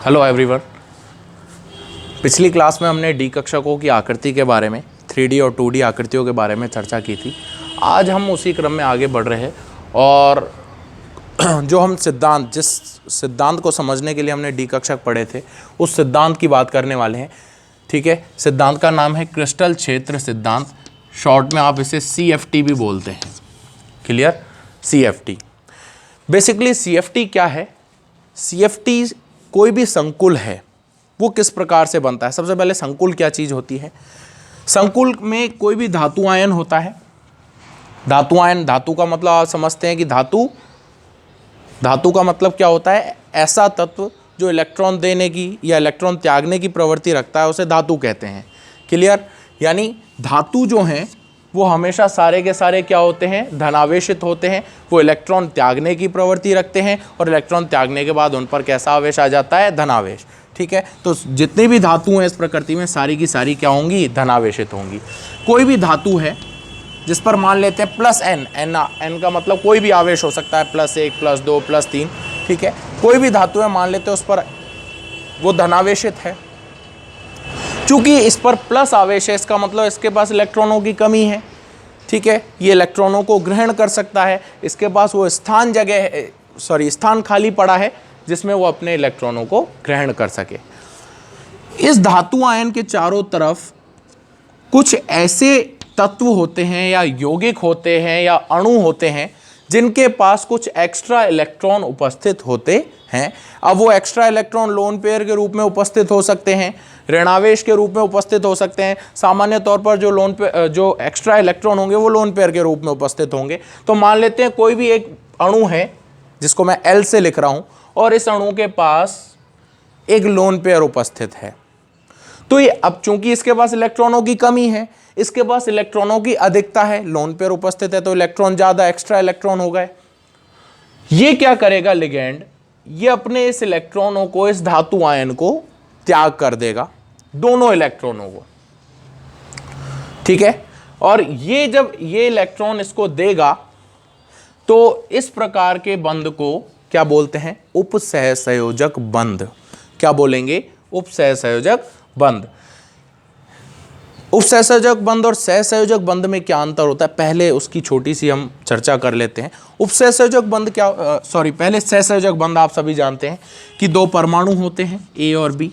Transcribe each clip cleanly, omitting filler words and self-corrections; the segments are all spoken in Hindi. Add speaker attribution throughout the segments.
Speaker 1: Hello everyone. पिछली क्लास में हमने डी कक्षकों की आकृति के बारे में 3D और 2D आकृतियों के बारे में चर्चा की थी। आज हम उसी क्रम में आगे बढ़ रहे हैं और जो हम जिस सिद्धांत को समझने के लिए हमने डी कक्षक पढ़े थे उस सिद्धांत की बात करने वाले हैं। ठीक है, सिद्धांत का नाम है क्रिस्टल क्षेत्र सिद्धांत। शॉर्ट में आप इसे CFT भी बोलते हैं। क्लियर? CFT। बेसिकली CFT क्या है? CFT कोई भी संकुल है वो किस प्रकार से बनता है। सबसे पहले संकुल क्या चीज होती है? संकुल में कोई भी धातु आयन होता है। धातु आयन, धातु का मतलब आप समझते हैं कि धातु का मतलब क्या होता है? ऐसा तत्व जो इलेक्ट्रॉन देने की या इलेक्ट्रॉन त्यागने की प्रवृत्ति रखता है उसे धातु कहते हैं। क्लियर? यानी धातु जो हैं वो हमेशा सारे के सारे क्या होते हैं? धनावेशित होते हैं। वो इलेक्ट्रॉन त्यागने की प्रवृत्ति रखते हैं और इलेक्ट्रॉन त्यागने के बाद उन पर कैसा आवेश आ जाता है? धनावेश। ठीक है, तो जितनी भी धातु हैं इस प्रकृति में सारी की सारी क्या होंगी? धनावेशित होंगी। कोई भी धातु है जिस पर मान लेते हैं +n का मतलब कोई भी आवेश हो सकता है, +1 +2 +3। ठीक है, कोई भी धातु है मान लेते हैं उस पर वो धनावेशित है। चूंकि इस पर प्लस आवेश है इसका मतलब इसके पास इलेक्ट्रॉनों की कमी है। ठीक है, ये इलेक्ट्रॉनों को ग्रहण कर सकता है। इसके पास वो स्थान खाली पड़ा है जिसमें वो अपने इलेक्ट्रॉनों को ग्रहण कर सके। इस धातु आयन के चारों तरफ कुछ ऐसे तत्व होते हैं या यौगिक होते हैं या अणु होते हैं जिनके पास कुछ एक्स्ट्रा इलेक्ट्रॉन उपस्थित होते हैं। अब वो एक्स्ट्रा इलेक्ट्रॉन लोन पेयर के रूप में उपस्थित हो सकते हैं, ऋणावेश के रूप में उपस्थित हो सकते हैं। सामान्य तौर पर जो एक्स्ट्रा इलेक्ट्रॉन होंगे वो लोन पेयर के रूप में उपस्थित होंगे। तो मान लेते हैं कोई भी एक अणु है जिसको मैं L से लिख रहा हूं और इस अणु के पास एक लोन पेयर उपस्थित है। तो ये अब चूंकि इसके पास इलेक्ट्रॉनों की कमी है, इसके पास इलेक्ट्रॉनों की अधिकता है, लोन पेयर उपस्थित है तो इलेक्ट्रॉन ज्यादा, एक्स्ट्रा इलेक्ट्रॉन हो गए। ये क्या करेगा लिगेंड? ये अपने इस इलेक्ट्रॉनों को, इस धातु आयन को त्याग कर देगा, दोनों इलेक्ट्रॉनों को। ठीक है, और ये जब ये इलेक्ट्रॉन इसको देगा तो इस प्रकार के बंध को क्या बोलते हैं? उपसहसंयोजक बंध। क्या बोलेंगे? उपसहसंयोजक बंध। उपसहसंयोजक बंध और सहसंयोजक बंध में क्या अंतर होता है पहले उसकी छोटी सी हम चर्चा कर लेते हैं। उपसहसंयोजक बंध पहले सहसंयोजक बंध आप सभी जानते हैं कि दो परमाणु होते हैं A और B।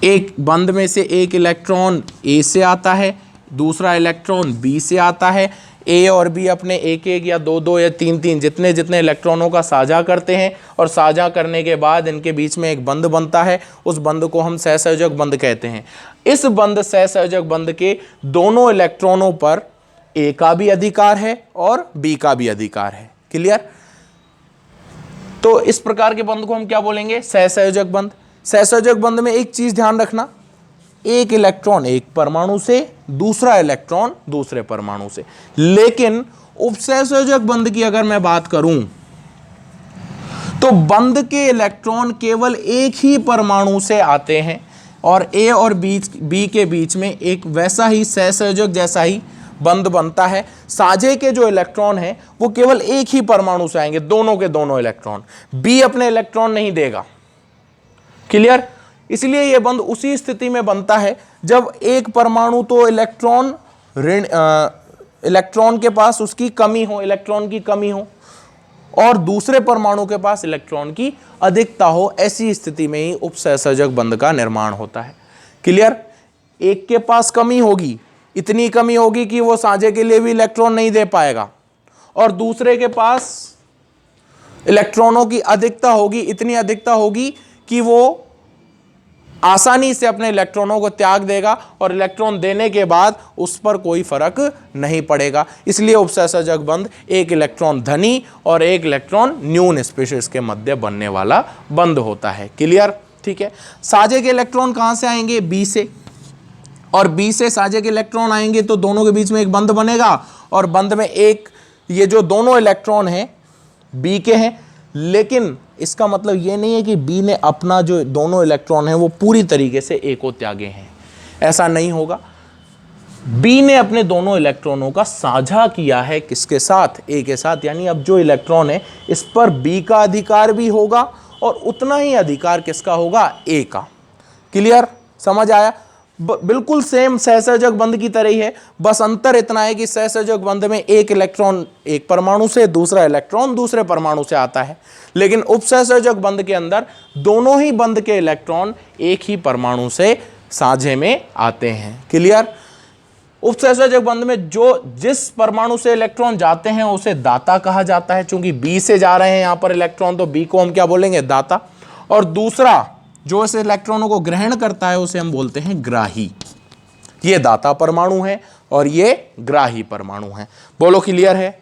Speaker 1: एक बंध में से एक इलेक्ट्रॉन A से आता है, दूसरा इलेक्ट्रॉन B से आता है। A और B अपने एक एक या दो दो या तीन तीन जितने जितने इलेक्ट्रॉनों का साझा करते हैं और साझा करने के बाद इनके बीच में एक बंध बनता है। उस बंध को हम सहसंयोजक बंध कहते हैं। इस सहसंयोजक बंध के दोनों इलेक्ट्रॉनों पर A का भी अधिकार है और B का भी अधिकार है। क्लियर? तो इस प्रकार के बंध को हम क्या बोलेंगे? सहसंयोजक बंध। सहसंयोजक बंध में एक चीज ध्यान रखना, एक इलेक्ट्रॉन एक परमाणु से, दूसरा इलेक्ट्रॉन दूसरे परमाणु से। लेकिन उपसहसंयोजक बंध की अगर मैं बात करूं तो बंध के इलेक्ट्रॉन केवल एक ही परमाणु से आते हैं और A और B के बीच में एक वैसा ही सहसंयोजक जैसा ही बंध बनता है। साझे के जो इलेक्ट्रॉन हैं वो केवल एक ही परमाणु से आएंगे, दोनों के दोनों इलेक्ट्रॉन। B अपने इलेक्ट्रॉन नहीं देगा। क्लियर? इसलिए यह बंध उसी स्थिति में बनता है जब एक परमाणु तो इलेक्ट्रॉन के पास उसकी कमी हो, इलेक्ट्रॉन की कमी हो, और दूसरे परमाणु के पास इलेक्ट्रॉन की अधिकता हो। ऐसी स्थिति में ही उपसहसंयोजक बंध का निर्माण होता है। क्लियर? एक के पास कमी होगी, इतनी कमी होगी कि वो साझे के लिए भी इलेक्ट्रॉन नहीं दे पाएगा, और दूसरे के पास इलेक्ट्रॉनों की अधिकता होगी, इतनी अधिकता होगी कि वो आसानी से अपने इलेक्ट्रॉनों को त्याग देगा और इलेक्ट्रॉन देने के बाद उस पर कोई फर्क नहीं पड़ेगा। इसलिए उपसहसंयोजक बंध एक इलेक्ट्रॉन धनी और एक इलेक्ट्रॉन न्यून स्पीशीज के मध्य बनने वाला बंध होता है। क्लियर? ठीक है, साझे के इलेक्ट्रॉन कहां से आएंगे? B से, और B से साझे के इलेक्ट्रॉन आएंगे तो दोनों के बीच में एक बंध बनेगा और बंध में एक, ये जो दोनों इलेक्ट्रॉन हैं B के हैं, लेकिन इसका मतलब ये नहीं है कि B ने अपना जो दोनों इलेक्ट्रॉन है वो पूरी तरीके से A को त्यागे हैं। ऐसा नहीं होगा। B ने अपने दोनों इलेक्ट्रॉनों का साझा किया है किसके साथ? A के साथ। यानी अब जो इलेक्ट्रॉन है इस पर B का अधिकार भी होगा और उतना ही अधिकार किसका होगा, ए का। क्लियर, समझ आया। बिल्कुल सेम सहसंयोजक बंध की तरह ही है, बस अंतर इतना है कि सहसंयोजक बंध में एक इलेक्ट्रॉन एक परमाणु से, दूसरा इलेक्ट्रॉन दूसरे परमाणु से आता है, लेकिन उपसहसंयोजक बंध के अंदर दोनों ही बंध के इलेक्ट्रॉन एक ही परमाणु से साझे में आते हैं। क्लियर। उपसहसंयोजक बंध में जिस परमाणु से इलेक्ट्रॉन जाते हैं उसे दाता कहा जाता है। चूंकि बी से जा रहे हैं यहां पर इलेक्ट्रॉन, तो बी को हम क्या बोलेंगे, दाता। और दूसरा जो इस इलेक्ट्रॉनों को ग्रहण करता है उसे हम बोलते हैं ग्राही। ये दाता परमाणु है और ये ग्राही परमाणु है। बोलो क्लियर है,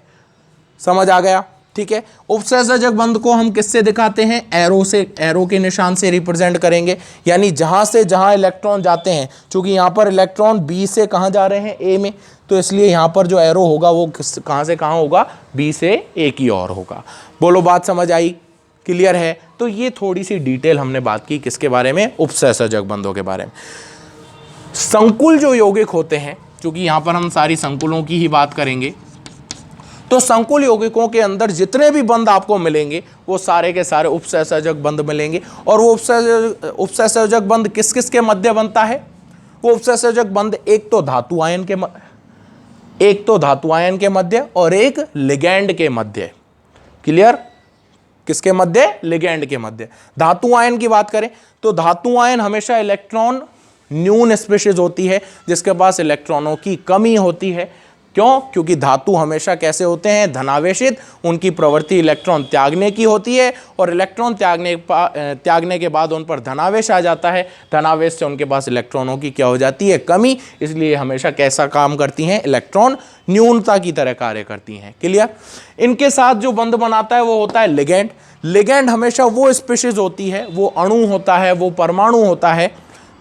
Speaker 1: समझ आ गया। ठीक है। उपसहसंयोजक बंध को हम किससे दिखाते हैं, एरो से, एरो के निशान से रिप्रेजेंट करेंगे। यानी जहां से जहां इलेक्ट्रॉन जाते हैं, चूंकि यहां पर इलेक्ट्रॉन बी से कहां जा रहे हैं, ए में, तो इसलिए यहां पर जो एरो होगा वो कहां से कहां होगा, बी से ए की ओर होगा। बोलो बात समझ आई, क्लियर है। तो ये थोड़ी सी डिटेल हमने बात की किसके बारे में, उपसहसंयोजक बंधों के बारे में। संकुल जो यौगिक होते हैं, क्योंकि यहां पर हम सारी संकुलों की ही बात करेंगे, तो संकुल यौगिकों के अंदर जितने भी बंध आपको मिलेंगे वो सारे के सारे उपसहसंयोजक बंध मिलेंगे। और वो उपसहसंयोजक बंध किस किस के मध्य बनता है, वो उपसहसंयोजक बंध एक तो धातु आयन के मध्य और एक लिगैंड के मध्य। क्लियर, किसके मध्य, लिगैंड के मध्य। धातु आयन की बात करें तो धातु आयन हमेशा इलेक्ट्रॉन न्यून स्पीशीज होती है, जिसके पास इलेक्ट्रॉनों की कमी होती है। क्यों, क्योंकि धातु हमेशा कैसे होते हैं, धनावेशित, उनकी प्रवृत्ति इलेक्ट्रॉन त्यागने की होती है, और इलेक्ट्रॉन त्यागने के बाद उन पर धनावेश आ जाता है। धनावेश से उनके पास इलेक्ट्रॉनों की क्या हो जाती है, कमी। इसलिए हमेशा कैसा काम करती हैं, इलेक्ट्रॉन न्यूनता की तरह कार्य करती हैं। क्लियर। इनके साथ जो बंध बनाता है वो होता है लिगैंड। लिगैंड हमेशा वो स्पीशीज होती है, वो अणु होता है, वो परमाणु होता है,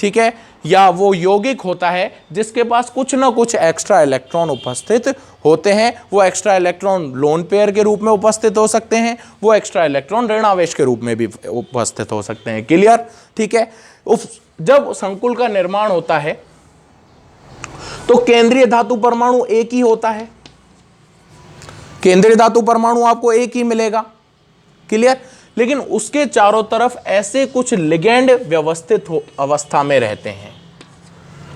Speaker 1: ठीक है, या वो यौगिक होता है जिसके पास कुछ ना कुछ एक्स्ट्रा इलेक्ट्रॉन उपस्थित होते हैं। वो एक्स्ट्रा इलेक्ट्रॉन लोन पेयर के रूप में उपस्थित हो सकते हैं, वो एक्स्ट्रा इलेक्ट्रॉन ऋणावेश के रूप में भी उपस्थित हो सकते हैं। क्लियर, ठीक है। जब संकुल का निर्माण होता है तो केंद्रीय धातु परमाणु एक ही होता है, केंद्रीय धातु परमाणु आपको एक ही मिलेगा। क्लियर। लेकिन उसके चारों तरफ ऐसे कुछ लिगैंड व्यवस्थित अवस्था में रहते हैं,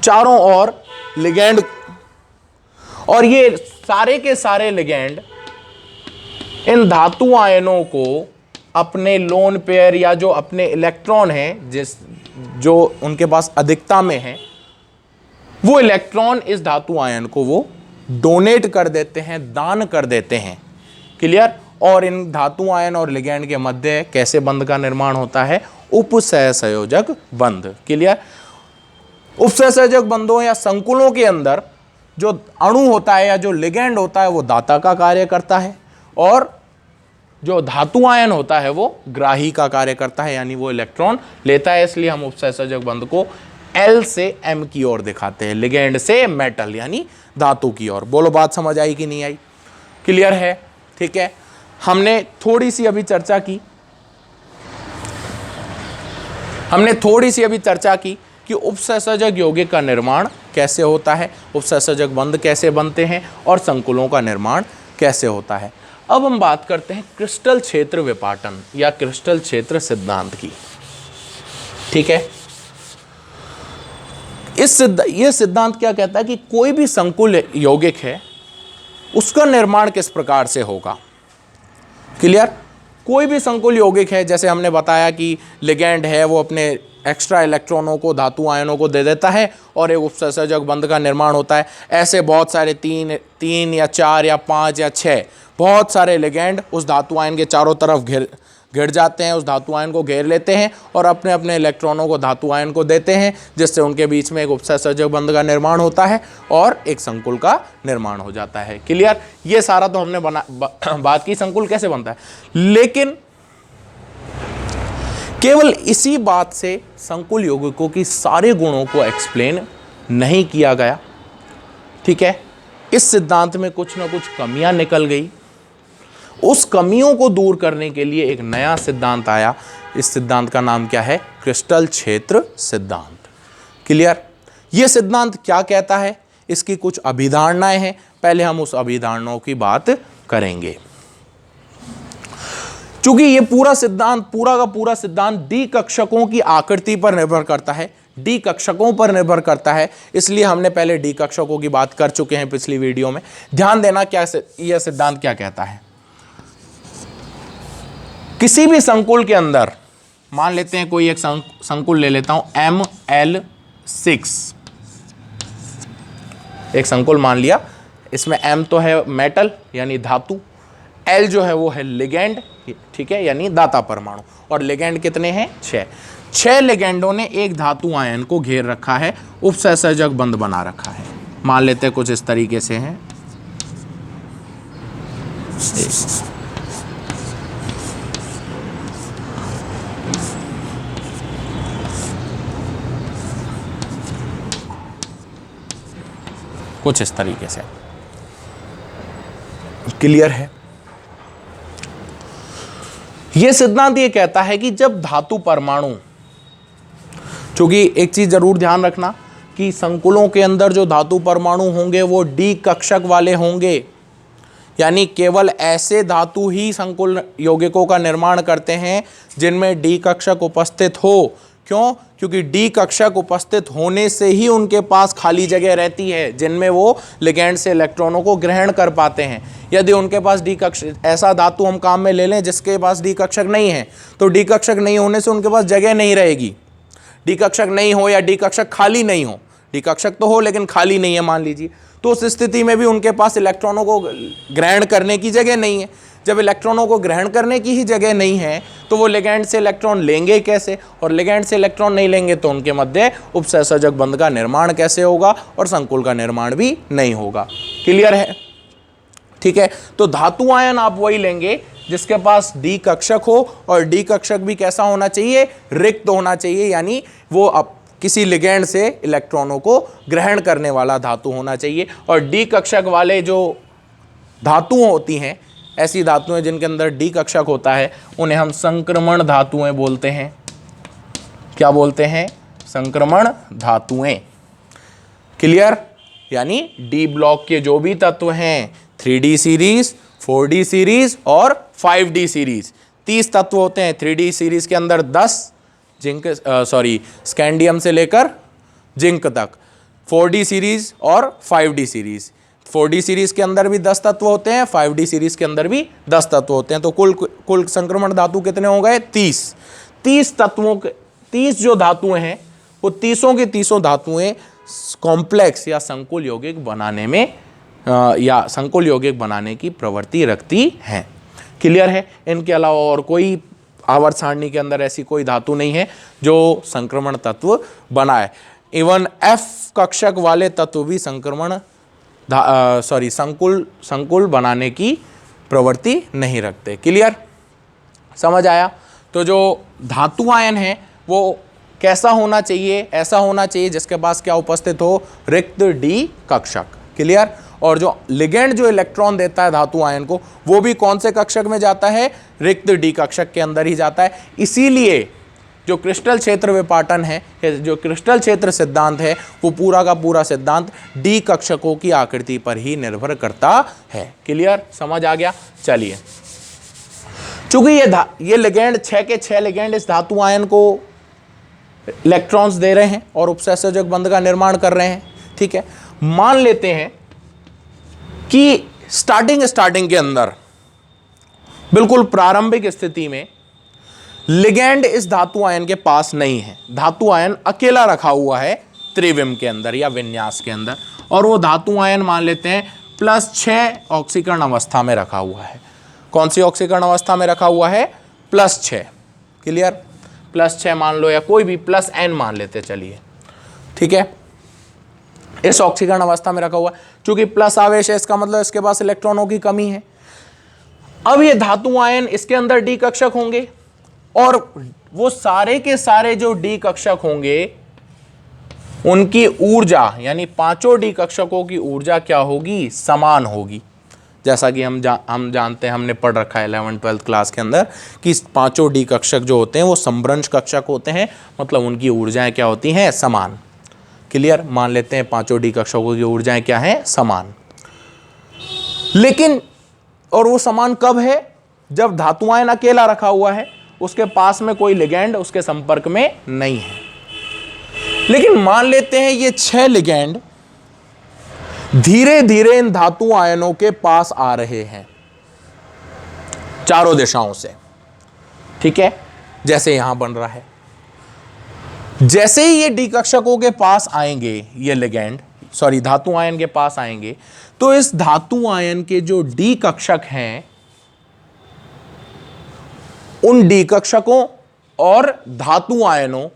Speaker 1: चारों ओर लिगैंड, और ये सारे के सारे लिगैंड इन धातु आयनों को अपने लोन पेयर या जो अपने इलेक्ट्रॉन हैं जो उनके पास अधिकता में है, वो इलेक्ट्रॉन इस धातु आयन को वो डोनेट कर देते हैं, दान कर देते हैं। क्लियर। और इन धातु आयन और लिगैंड के मध्य कैसे बंध का निर्माण होता है, उपसहसंयोजक बंध। क्लियर। उपसहसंयोजक बंधों या संकुलों के अंदर जो अणु होता है या जो लिगैंड होता है वो दाता का कार्य करता है, और जो धातु आयन होता है वो ग्राही का कार्य करता है, यानी वो इलेक्ट्रॉन लेता है। इसलिए हम उपसहसंयोजक बंध को एल से एम की ओर दिखाते हैं, लिगैंड से मेटल यानी धातु की ओर। बोलो बात समझ आई कि नहीं आई, क्लियर है। ठीक है। हमने थोड़ी सी अभी चर्चा की कि उपसहसंयोजक यौगिक का निर्माण कैसे होता है, उपसहसंयोजक बंध कैसे बनते हैं, और संकुलों का निर्माण कैसे होता है। अब हम बात करते हैं क्रिस्टल क्षेत्र विपाटन या क्रिस्टल क्षेत्र सिद्धांत की। ठीक है। यह सिद्धांत क्या कहता है कि कोई भी संकुल यौगिक है उसका निर्माण किस प्रकार से होगा। क्लियर। कोई भी संकुल यौगिक है, जैसे हमने बताया कि लिगैंड है वो अपने एक्स्ट्रा इलेक्ट्रॉनों को धातु आयनों को दे देता है और एक उपसहसंयोजक बंध का निर्माण होता है। ऐसे बहुत सारे तीन या चार या पाँच या छः बहुत सारे लिगैंड उस धातु आयन के चारों तरफ घिर जाते हैं, उस धातु आयन को घेर लेते हैं और अपने अपने इलेक्ट्रॉनों को धातु आयन को देते हैं, जिससे उनके बीच में एक उपसहसंयोजक बंध का निर्माण होता है और एक संकुल का निर्माण हो जाता है। क्लियर। ये सारा तो हमने बात की संकुल कैसे बनता है, लेकिन केवल इसी बात से संकुल यौगिकों की सारे गुणों को एक्सप्लेन नहीं किया गया। ठीक है। इस सिद्धांत में कुछ ना कुछ कमियां निकल गई। उस कमियों को दूर करने के लिए एक नया सिद्धांत आया। इस सिद्धांत का नाम क्या है, क्रिस्टल क्षेत्र सिद्धांत। क्लियर। यह सिद्धांत क्या कहता है, इसकी कुछ अभिधारणाएं हैं, पहले हम उस अभिधारणाओं की बात करेंगे। चूंकि ये पूरा सिद्धांत, पूरा का पूरा सिद्धांत डी कक्षकों की आकृति पर निर्भर करता है, डी कक्षकों पर निर्भर करता है, इसलिए हमने पहले डी कक्षकों की बात कर चुके हैं पिछली वीडियो में। ध्यान देना क्या यह सिद्धांत क्या कहता है। किसी भी संकुल के अंदर, मान लेते हैं कोई एक संकुल ले लेता हूं ML6, एक संकुल मान लिया, इसमें M तो है मेटल यानी धातु, L जो है वो है लिगेंड, ठीक है, यानी दाता परमाणु, और लिगेंड कितने हैं? 6 लिगेंडों ने एक धातु आयन को घेर रखा है, उपसहसर्जक बंध बना रखा है। मान लेते हैं कुछ इस तरीके से है, कुछ इस तरीके से। क्लियर है? यह सिद्धांत ये कहता है कि जब धातु परमाणु, क्योंकि एक चीज जरूर ध्यान रखना कि संकुलों के अंदर जो धातु परमाणु होंगे वो डी कक्षक वाले होंगे, यानी केवल ऐसे धातु ही संकुल यौगिकों का निर्माण करते हैं जिनमें डी कक्षक उपस्थित हो। क्यों? क्योंकि डी कक्षक उपस्थित होने से ही उनके पास खाली जगह रहती है जिनमें वो लिगेंड से इलेक्ट्रॉनों को ग्रहण कर पाते हैं। यदि उनके पास डी कक्षक, ऐसा धातु हम काम में ले लें जिसके पास डी कक्षक नहीं है, तो डी कक्षक नहीं होने से उनके पास जगह नहीं रहेगी। डी कक्षक नहीं हो या डी कक्षक खाली नहीं हो, डी कक्षक तो हो लेकिन खाली नहीं है मान लीजिए, तो उस स्थिति में भी उनके पास इलेक्ट्रॉनों को ग्रहण करने की जगह नहीं है। जब इलेक्ट्रॉनों को ग्रहण करने की ही जगह नहीं है तो वो लिगेंड से इलेक्ट्रॉन लेंगे कैसे, और लिगेंड से इलेक्ट्रॉन नहीं लेंगे तो उनके मध्य उपसहसर्जक बंध का निर्माण कैसे होगा, और संकुल का निर्माण भी नहीं होगा। क्लियर है? ठीक है, तो धातु आयन आप वही लेंगे जिसके पास डी कक्षक हो, और डी कक्षक भी कैसा होना चाहिए? रिक्त होना चाहिए, यानी वो अब किसी लिगेंड से इलेक्ट्रॉनों को ग्रहण करने वाला धातु होना चाहिए। और डी कक्षक वाले जो धातुएं होती हैं, ऐसी धातुएं जिनके अंदर डी कक्षक होता है, उन्हें हम संक्रमण धातुएं बोलते हैं। क्या बोलते हैं? संक्रमण धातुएं। क्लियर? यानी डी ब्लॉक के जो भी तत्व हैं, 3D सीरीज, 4D सीरीज और 5D सीरीज, 30 तत्व होते हैं। 3D सीरीज के अंदर 10 स्कैंडियम से लेकर जिंक तक, 4D सीरीज और 5D सीरीज, 4D सीरीज के अंदर भी 10 तत्व होते हैं, 5D सीरीज के अंदर भी 10 तत्व होते हैं। तो कुल संक्रमण धातु कितने हो गए? 30 तत्वों के 30 जो धातुएं हैं वो 30 की 30 धातुएं कॉम्प्लेक्स या संकुल यौगिक बनाने में या संकुल यौगिक बनाने की प्रवृत्ति रखती हैं। क्लियर है? इनके अलावा और कोई आवर्त सारणी के अंदर ऐसी कोई धातु नहीं है जो संक्रमण तत्व बनाए। इवन F कक्षक वाले तत्व भी संकुल बनाने की प्रवृत्ति नहीं रखते। क्लियर? समझ आया? तो जो धातु आयन है वो कैसा होना चाहिए? ऐसा होना चाहिए जिसके पास क्या उपस्थित हो? रिक्त डी कक्षक। क्लियर? और जो लिगेंड जो इलेक्ट्रॉन देता है धातु आयन को, वो भी कौन से कक्षक में जाता है? रिक्त डी कक्षक के अंदर ही जाता है। इसीलिए जो क्रिस्टल क्षेत्र विपाटन है, जो क्रिस्टल क्षेत्र सिद्धांत है, वो पूरा का पूरा सिद्धांत डी कक्षकों की आकृति पर ही निर्भर करता है। क्लियर? समझ आ गया? चलिए, चूंकि ये लिगेंड 6 के 6 लिगेंड इस धातु आयन को इलेक्ट्रॉन्स दे रहे हैं और उपसहसर्जक बंध का निर्माण कर रहे हैं। ठीक है, मान लेते हैं कि स्टार्टिंग के अंदर, बिल्कुल प्रारंभिक स्थिति में, लिगेंड इस धातु आयन के पास नहीं है। धातु आयन अकेला रखा हुआ है त्रिविम के अंदर या विन्यास के अंदर, और वो धातु आयन मान लेते हैं +6 ऑक्सीकरण अवस्था में रखा हुआ है। कौन सी ऑक्सीकरण अवस्था में रखा हुआ है? +6। क्लियर? +6 मान लो, या कोई भी +n मान लेते चलिए। ठीक है, इस ऑक्सीकरण अवस्था में रखा हुआ है। चूंकि प्लस आवेश है, इसका मतलब इसके पास इलेक्ट्रॉनों की कमी है। अब ये धातु आयन इसके अंदर डी कक्षक होंगे, और वो सारे के सारे जो डी कक्षक होंगे उनकी ऊर्जा, यानी पांचों डी कक्षकों की ऊर्जा क्या होगी? समान होगी। जैसा कि हम जानते हैं, हमने पढ़ रखा है 11th-12th क्लास के अंदर कि पांचों डी कक्षक जो होते हैं वो समभ्रंश कक्षक होते हैं, मतलब उनकी ऊर्जाएं क्या होती हैं? समान। क्लियर? मान लेते हैं पांचों डी कक्षकों की ऊर्जाएं क्या हैं? समान। लेकिन और वो समान कब है? जब धातु आयन अकेला रखा हुआ है, उसके पास में कोई लिगैंड उसके संपर्क में नहीं है। लेकिन मान लेते हैं ये 6 लिगैंड धीरे धीरे इन धातु आयनों के पास आ रहे हैं चारों दिशाओं से, ठीक है, जैसे यहां बन रहा है। जैसे ही ये डी कक्षकों के पास आएंगे, ये लिगैंड धातु आयन के पास आएंगे, तो इस धातु आयन के जो डी कक्षक हैं, उन डी कक्षकों और धातु आयनों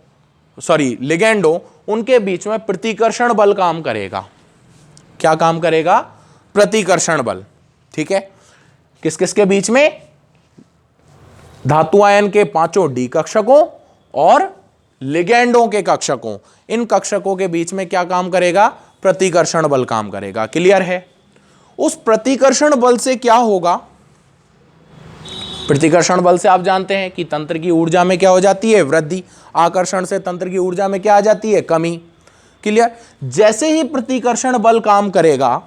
Speaker 1: लिगैंडों, उनके बीच में प्रतिकर्षण बल काम करेगा। क्या काम करेगा? प्रतिकर्षण बल, ठीक है। किस किस के बीच में? धातु आयन के 5 डी कक्षकों और लिगैंडों के कक्षकों, इन कक्षकों के बीच में क्या काम करेगा? प्रतिकर्षण बल काम करेगा। क्लियर है? उस प्रतिकर्षण बल से क्या होगा? प्रतिकर्षण बल से आप जानते हैं कि तंत्र की ऊर्जा में क्या हो जाती है? वृद्धि। आकर्षण से तंत्र की ऊर्जा में क्या आ जाती है? कमी। क्लियर? जैसे ही प्रतिकर्षण बल काम करेगा,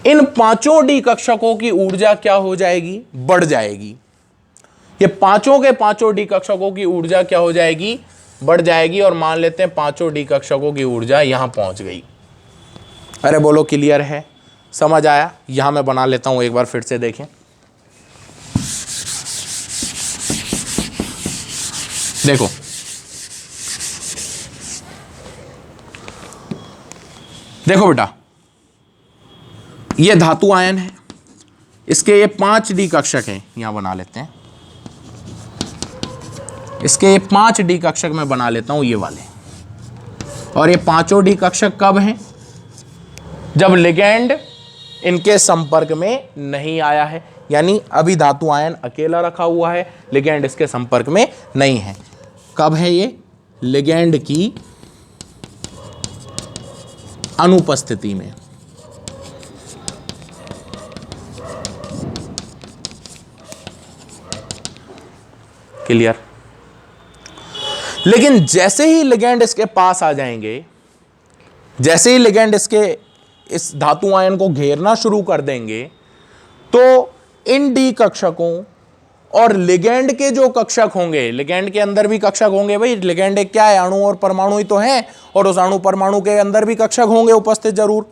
Speaker 1: इन 5 डी कक्षकों की ऊर्जा क्या हो जाएगी? बढ़ जाएगी। ये 5 के 5 डी कक्षकों की ऊर्जा क्या हो जाएगी? बढ़ जाएगी। और मान लेते हैं 5 डी कक्षकों की ऊर्जा यहां पहुंच गई। अरे बोलो, क्लियर है? समझ आया? यहां मैं बना लेता हूं, एक बार फिर से देखें। देखो, देखो बेटा, ये धातु आयन है, इसके ये 5 डी कक्षक हैं, यहां बना लेते हैं। इसके ये 5 डी कक्षक मैं बना लेता हूं, ये वाले। और ये 5 डी कक्षक कब हैं? जब लिगैंड इनके संपर्क में नहीं आया है, यानी अभी धातु आयन अकेला रखा हुआ है, लिगैंड इसके संपर्क में नहीं है। कब है ये? लिगैंड की अनुपस्थिति में। क्लियर? लेकिन जैसे ही लिगैंड इसके पास आ जाएंगे, जैसे ही लिगैंड इसके इस धातु आयन को घेरना शुरू कर देंगे, तो इन डी कक्षकों और लिगैंड के जो कक्षक होंगे, लिगैंड के अंदर भी कक्षक होंगे भाई, लिगैंड एक क्या है? अणु और परमाणु ही तो हैं, और उस अणु परमाणु के अंदर भी कक्षक होंगे उपस्थित जरूर,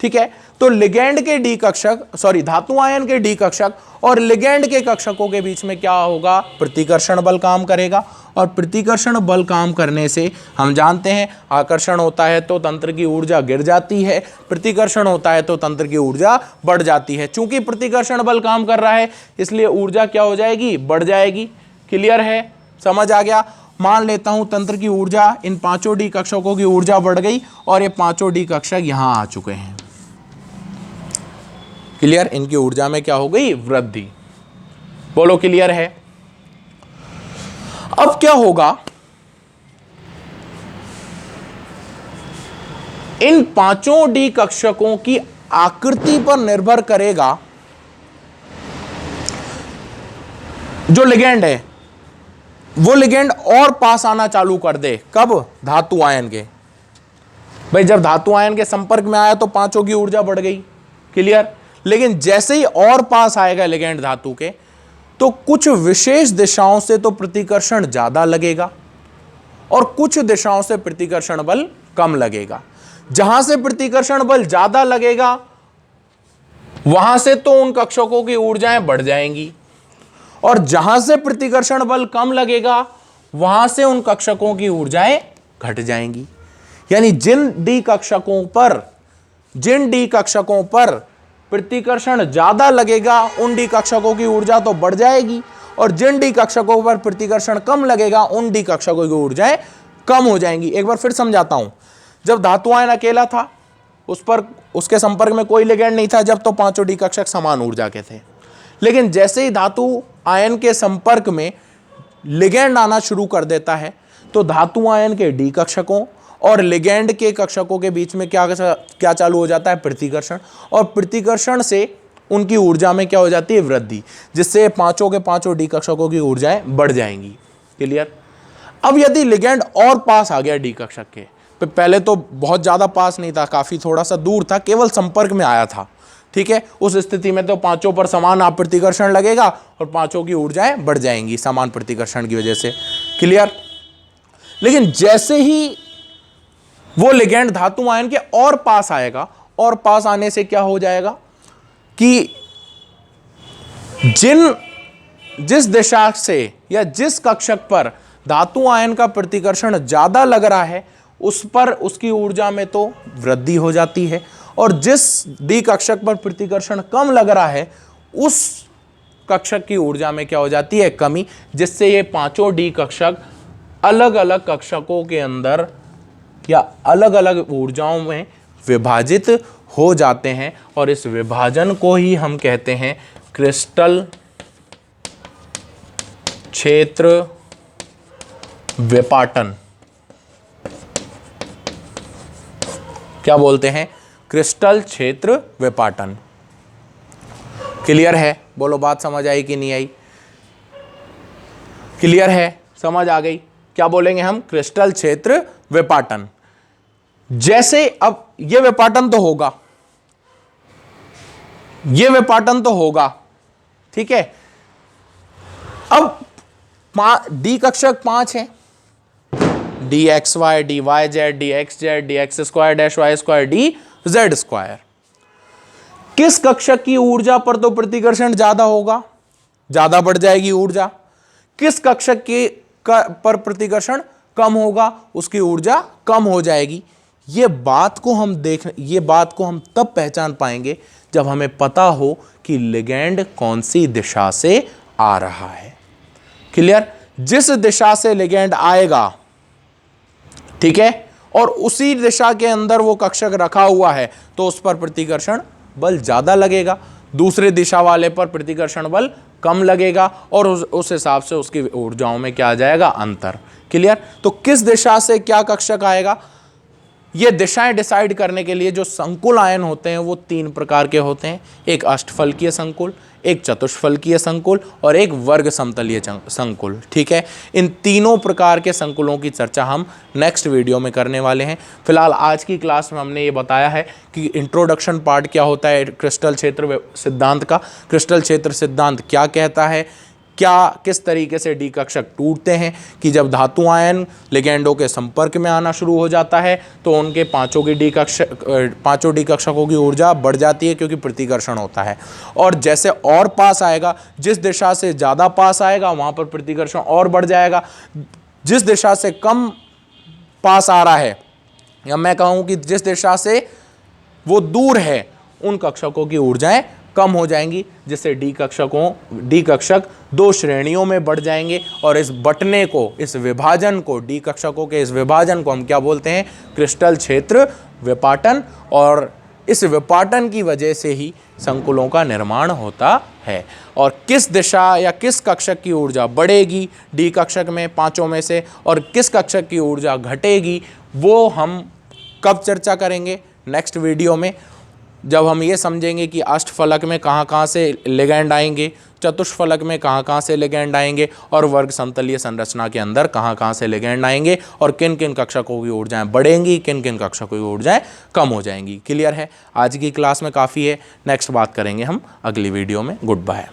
Speaker 1: ठीक है। तो लिगैंड के डी कक्षक, धातु आयन के डी कक्षक और लिगैंड के कक्षकों के बीच में क्या होगा? प्रतिकर्षण बल काम करेगा। और प्रतिकर्षण बल काम करने से हम जानते हैं, आकर्षण होता है तो तंत्र की ऊर्जा गिर जाती है, प्रतिकर्षण होता है तो तंत्र की ऊर्जा बढ़ जाती है। चूंकि प्रतिकर्षण बल काम कर रहा है, इसलिए ऊर्जा क्या हो जाएगी? बढ़ जाएगी। क्लियर है? समझ आ गया? मान लेता हूं तंत्र की ऊर्जा, इन 5 डी कक्षकों की ऊर्जा बढ़ गई और ये 5 डी कक्षक यहां आ चुके हैं। क्लियर? इनकी ऊर्जा में क्या हो गई? वृद्धि। बोलो, क्लियर है? अब क्या होगा? इन 5 डी कक्षकों की आकृति पर निर्भर करेगा जो लिगैंड है, वो लिगैंड और पास आना चालू कर दे। कब? धातु आयन के। भाई जब धातु आयन के संपर्क में आया तो 5 की ऊर्जा बढ़ गई। क्लियर? लेकिन जैसे ही और पास आएगा लिगैंड धातु के, तो कुछ विशेष दिशाओं से तो प्रतिकर्षण ज्यादा लगेगा और कुछ दिशाओं से प्रतिकर्षण बल कम लगेगा। जहां से प्रतिकर्षण बल ज्यादा लगेगा, वहां से तो उन कक्षकों की ऊर्जाएं बढ़ जाएंगी, और जहां से प्रतिकर्षण बल कम लगेगा, वहां से उन कक्षकों की ऊर्जाएं घट जाएंगी। यानी जिन डी कक्षकों पर प्रतिकर्षण ज्यादा लगेगा, उन डी कक्षकों की ऊर्जा तो बढ़ जाएगी, और जिन डी कक्षकों पर प्रतिकर्षण कम लगेगा, उन डी कक्षकों की ऊर्जाएं कम हो जाएंगी। एक बार फिर समझाता हूं। जब धातु आयन अकेला था, उस पर उसके संपर्क में कोई लिगैंड नहीं था, जब तो 5 डी कक्षक समान ऊर्जा के थे। लेकिन जैसे ही धातु आयन के संपर्क में लिगैंड आना शुरू कर देता है, तो धातु आयन के डी कक्षकों और लिगैंड के कक्षकों के बीच में क्या चालू हो जाता है? प्रतिकर्षण। और प्रतिकर्षण से उनकी ऊर्जा में क्या हो जाती है? वृद्धि, जिससे 5 के 5 डी कक्षकों की ऊर्जाएं बढ़ जाएंगी। क्लियर? अब यदि लिगैंड और पास आ गया डी कक्षक के, पहले तो बहुत ज्यादा पास नहीं था, काफी थोड़ा सा दूर था, केवल संपर्क में आया था, ठीक है, उस स्थिति में तो पांचों पर समान आप प्रतिकर्षण लगेगा और पांचों की ऊर्जाएं बढ़ जाएंगी समान प्रतिकर्षण की वजह से। क्लियर। लेकिन जैसे ही वो लिगेंड धातु आयन के और पास आएगा, और पास आने से क्या हो जाएगा कि जिस दिशा से या जिस कक्षक पर धातु आयन का प्रतिकर्षण ज्यादा लग रहा है उस पर उसकी ऊर्जा में तो वृद्धि हो जाती है, और जिस डी कक्षक पर प्रतिकर्षण कम लग रहा है उस कक्षक की ऊर्जा में क्या हो जाती है, कमी, जिससे ये पांचों डी कक्षक अलग अलग कक्षकों के अंदर या अलग अलग ऊर्जाओं में विभाजित हो जाते हैं, और इस विभाजन को ही हम कहते हैं क्रिस्टल क्षेत्र विपाटन। क्या बोलते हैं, क्रिस्टल क्षेत्र विपाटन। क्लियर है, बोलो बात समझ आई कि नहीं आई? क्लियर है, समझ आ गई? क्या बोलेंगे हम, क्रिस्टल क्षेत्र विपाटन। जैसे अब ये विपाटन तो होगा, ये विपाटन तो होगा, ठीक है। अब डी कक्षक 5 है, d x y, d y z, d x z, d x square dash y square, d z square. किस कक्षक की ऊर्जा पर तो प्रतिकर्षण ज्यादा होगा, ज्यादा बढ़ जाएगी ऊर्जा। किस कक्षक के पर प्रतिकर्षण कम होगा, उसकी ऊर्जा कम हो जाएगी। ये बात को हम तब पहचान पाएंगे जब हमें पता हो कि लिगेंड कौन सी दिशा से आ रहा है। क्लियर। जिस दिशा से लिगेंड आएगा, ठीक है, और उसी दिशा के अंदर वो कक्षक रखा हुआ है तो उस पर प्रतिकर्षण बल ज्यादा लगेगा, दूसरे दिशा वाले पर प्रतिकर्षण बल कम लगेगा, और उस हिसाब से उसकी ऊर्जाओं में क्या आ जाएगा, अंतर। क्लियर। तो किस दिशा से क्या कक्षक आएगा, ये दिशाएं डिसाइड करने के लिए जो संकुल आयन होते हैं वो 3 प्रकार के होते हैं, एक अष्टफलकीय संकुल, एक चतुष्फलकीय संकुल और एक वर्ग समतलीय संकुल। ठीक है, इन तीनों प्रकार के संकुलों की चर्चा हम नेक्स्ट वीडियो में करने वाले हैं। फिलहाल आज की क्लास में हमने ये बताया है कि इंट्रोडक्शन पार्ट क्या होता है क्रिस्टल क्षेत्र सिद्धांत का, क्रिस्टल क्षेत्र सिद्धांत क्या कहता है, क्या किस तरीके से डी कक्षक टूटते हैं कि जब धातु आयन लिगेंडों के संपर्क में आना शुरू हो जाता है तो उनके पांचों डी कक्षकों की ऊर्जा बढ़ जाती है क्योंकि प्रतिकर्षण होता है, और जैसे और पास आएगा, जिस दिशा से ज़्यादा पास आएगा वहाँ पर प्रतिकर्षण और बढ़ जाएगा, जिस दिशा से कम पास आ रहा है या मैं कहूँ कि जिस दिशा से वो दूर है उन कक्षकों की ऊर्जाएं कम हो जाएंगी, जिससे डी कक्षक 2 श्रेणियों में बढ़ जाएंगे, और इस बंटने को, इस विभाजन को, डी कक्षकों के इस विभाजन को हम क्या बोलते हैं, क्रिस्टल क्षेत्र विपाटन। और इस विपाटन की वजह से ही संकुलों का निर्माण होता है। और किस दिशा या किस कक्षक की ऊर्जा बढ़ेगी डी कक्षक में पांचों में से, और किस कक्षक की ऊर्जा घटेगी, वो हम कब चर्चा करेंगे, नेक्स्ट वीडियो में, जब हम ये समझेंगे कि अष्टफलक में कहाँ से लिगेंड आएंगे, चतुष्फलक में कहाँ से लिगेंड आएंगे, और वर्ग समतलीय संरचना के अंदर कहाँ से लिगेंड आएंगे, और किन किन कक्षकों की ऊर्जाएं बढ़ेंगी, किन किन कक्षकों की ऊर्जाएं कम हो जाएंगी। क्लियर है, आज की क्लास में काफ़ी है, नेक्स्ट बात करेंगे हम अगली वीडियो में। Good bye.